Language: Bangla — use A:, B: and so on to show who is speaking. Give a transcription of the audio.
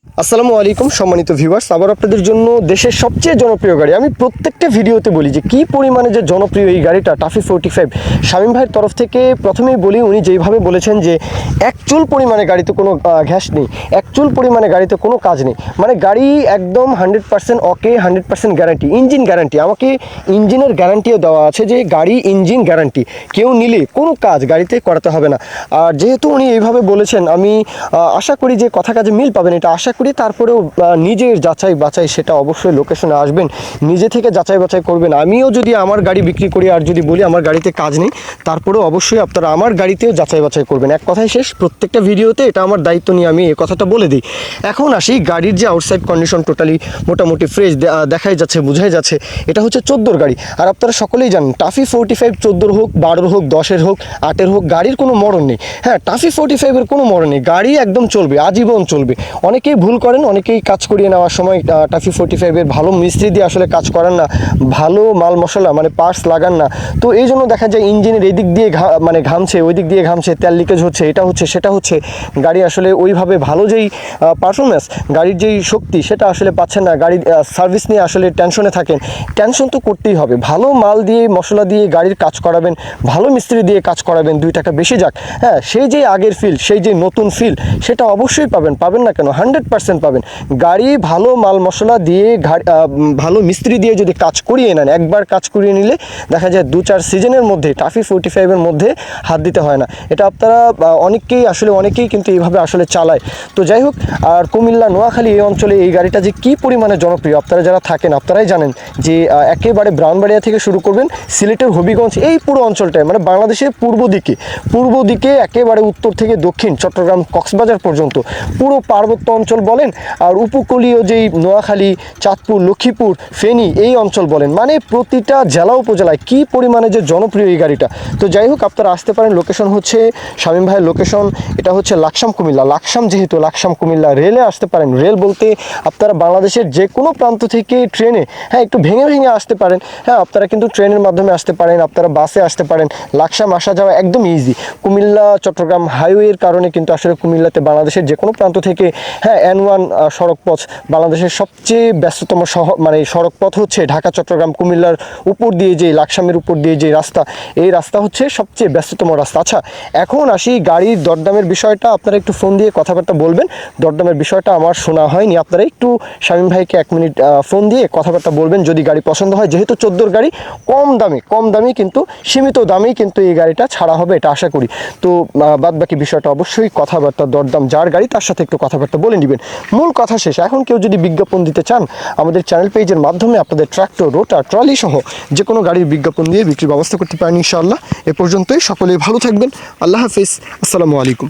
A: আসসালামু আলাইকুম সম্মানিত ভিউয়ার্স, আবার আপনাদের জন্য দেশের সবচেয়ে জনপ্রিয় গাড়ি। আমি প্রত্যেকটা ভিডিওতে বলি যে কী পরিমাণে যে জনপ্রিয় এই গাড়িটা টাফি 45। শামীম ভাইয়ের তরফ থেকে প্রথমেই বলি, উনি যেইভাবে বলেছেন যে এক চুল পরিমাণে গাড়িতে কোনো ঘ্যাস নেই, এক চুল পরিমাণে গাড়িতে কোনো কাজ নেই, মানে গাড়ি একদম 100% ওকে, 100% গ্যারান্টি, ইঞ্জিন গ্যারান্টি। আমাকে ইঞ্জিনের গ্যারান্টিও দেওয়া আছে যে গাড়ি ইঞ্জিন গ্যারান্টি, কেউ নিলে কোনো কাজ গাড়িতে করাতে হবে না। আর যেহেতু উনি এইভাবে বলেছেন, আমি আশা করি যে কথা কাজে মিল পাবেন, এটা আশা করি। তারপরেও নিজের যাচাই বাছাই সেটা অবশ্যই লোকেশনে আসবেন, নিজে থেকে যাচাই বাছাই করবেন। আমিও যদি আমার গাড়ি বিক্রি করি আর যদি বলি আমার গাড়িতে কাজ নেই, তারপরেও অবশ্যই আপনারা আমার গাড়িতেও যাচাই বাছাই করবেন। এক কথাই শেষ, প্রত্যেকটা ভিডিওতে এটা আমার দায়িত্ব নিয়ে আমি এই কথাটা বলে দিই। এখন আসি গাড়ির যে আউটসাইড কন্ডিশন, টোটালি মোটামুটি ফ্রেশ দেখাই যাচ্ছে, বোঝাই যাচ্ছে এটা হচ্ছে 14 গাড়ি। আর আপনারা সকলেই জানেন টাফি 45 14 হোক, 12 হোক, 10 হোক, 8 হোক, গাড়ির কোনো মরণ নেই। হ্যাঁ, টাফি 45-এর কোনো মরণ নেই, গাড়ি একদম চলবে, আজীবন চলবে। অনেকেই ভুল করেন, অনেকেই কাজ করিয়ে নেওয়ার সময় টাফি 45-এর ভালো মিস্ত্রি দিয়ে আসলে কাজ করান না, ভালো মাল মশলা মানে পার্টস লাগান না। তো এই জন্য দেখা যায় ইঞ্জিনের এই দিক দিয়ে মানে ঘামছে, ওই দিক দিয়ে ঘামছে, তেল লিকেজ হচ্ছে, এটা হচ্ছে সেটা হচ্ছে, গাড়ি আসলে ওইভাবে ভালো যেই পারফরমেন্স, গাড়ির যেই শক্তি সেটা আসলে পাচ্ছেন না। গাড়ির সার্ভিস নিয়ে আসলে টেনশনে থাকেন। টেনশন তো করতেই হবে, ভালো মাল দিয়ে মশলা দিয়ে গাড়ির কাজ করাবেন, ভালো মিস্ত্রি দিয়ে কাজ করাবেন, 2 টাকা বেশি যাক, হ্যাঁ, সেই যে আগের ফিল, সেই যে নতুন ফিল সেটা অবশ্যই পাবেন, পাবেন না কেন, 100% পাবেন। গাড়ি ভালো মাল মশলা দিয়ে ভালো মিস্ত্রি দিয়ে যদি কাজ করিয়ে নেন, একবার কাজ করিয়ে নিলে দেখা যায় 2-4 সিজনের মধ্যে টাফি 45-এর মধ্যে হাত দিতে হয় না। এটা আপনারা অনেকেই কিন্তু এইভাবে আসলে চালায়। তো যাই হোক, আর কুমিল্লা, নোয়াখালী এই অঞ্চলে এই গাড়িটা যে কী পরিমাণে জনপ্রিয় আপনারা যারা থাকেন আপনারাই জানেন। যে একেবারে ব্রাউনবাড়িয়া থেকে শুরু করবেন, সিলেটের হবিগঞ্জ, এই পুরো অঞ্চলটায়, মানে বাংলাদেশের পূর্ব দিকে একেবারে উত্তর থেকে দক্ষিণ, চট্টগ্রাম, কক্সবাজার পর্যন্ত পুরো পার্বত্য অঞ্চল বলেন, আর উপকূলীয় যেই নোয়াখালী, চাঁদপুর, লক্ষ্মীপুর, ফেনী এই অঞ্চল বলেন, মানে প্রতিটা জেলা উপজেলায় কী পরিমাণে যে জনপ্রিয় এই গাড়িটা। তো যাই হোক, আপনারা আসতে পারেন। লোকেশন হচ্ছে শামীম ভাইয়ের লোকেশন, এটা হচ্ছে লাকসাম কুমিল্লা। যেহেতু লাকসাম কুমিল্লা, রেলে আসতে পারেন। রেল বলতে আপনারা বাংলাদেশের যে কোনো প্রান্ত থেকে ট্রেনে, হ্যাঁ, একটু ভেঙে আসতে পারেন। হ্যাঁ, আপনারা কিন্তু ট্রেনের মাধ্যমে আসতে পারেন, আপনারা বাসে আসতে পারেন। লাকসাম আসা যাওয়া একদম ইজি। কুমিল্লা চট্টগ্রাম হাইওয়ের কারণে কিন্তু আসলে কুমিল্লাতে বাংলাদেশের যে কোনো প্রান্ত থেকে, হ্যাঁ, N1 সড়ক পথ, বাংলাদেশের সবচেয়ে ব্যস্ততম মানে সড়ক পথ হচ্ছে ঢাকা চট্টগ্রাম কুমিল্লার উপর দিয়ে যে লাকসামের উপর দিয়ে যে রাস্তা, এই রাস্তা হচ্ছে সবচেয়ে ব্যস্ততম রাস্তা। আচ্ছা, এখন আসি গাড়ির দরদামের বিষয়টা। আপনারা একটু ফোন দিয়ে কথাবার্তা বলবেন, দরদামের বিষয়টা আমার শোনা হয়নি। আপনারা একটু শামীম ভাইকে 1 মিনিট ফোন দিয়ে কথাবার্তা বলবেন যদি গাড়ি পছন্দ হয়। যেহেতু 14 গাড়ি, কম দামি কিন্তু সীমিত দামেই কিন্তু এই গাড়িটা ছাড়া হবে, এটা আশা করি। তো বাদ বাকি বিষয়টা অবশ্যই কথাবার্তা, দরদাম যার গাড়ি তার সাথে একটু কথাবার্তা বলে নেবেন। মূল কথা শেষ। এখন কেউ যদি বিজ্ঞাপন দিতে চান, আমাদের চ্যানেল পেজের মাধ্যমে আপনাদের ট্রাক্টর, রোটার, ট্রলি সহ যে কোনো গাড়ির বিজ্ঞাপন দিয়ে বিক্রির ব্যবস্থা করতে পারেন ইনশাআল্লাহ। এ পর্যন্তই, সকলেই ভালো থাকবেন। আল্লাহ হাফিজ, আসসালামু আলাইকুম।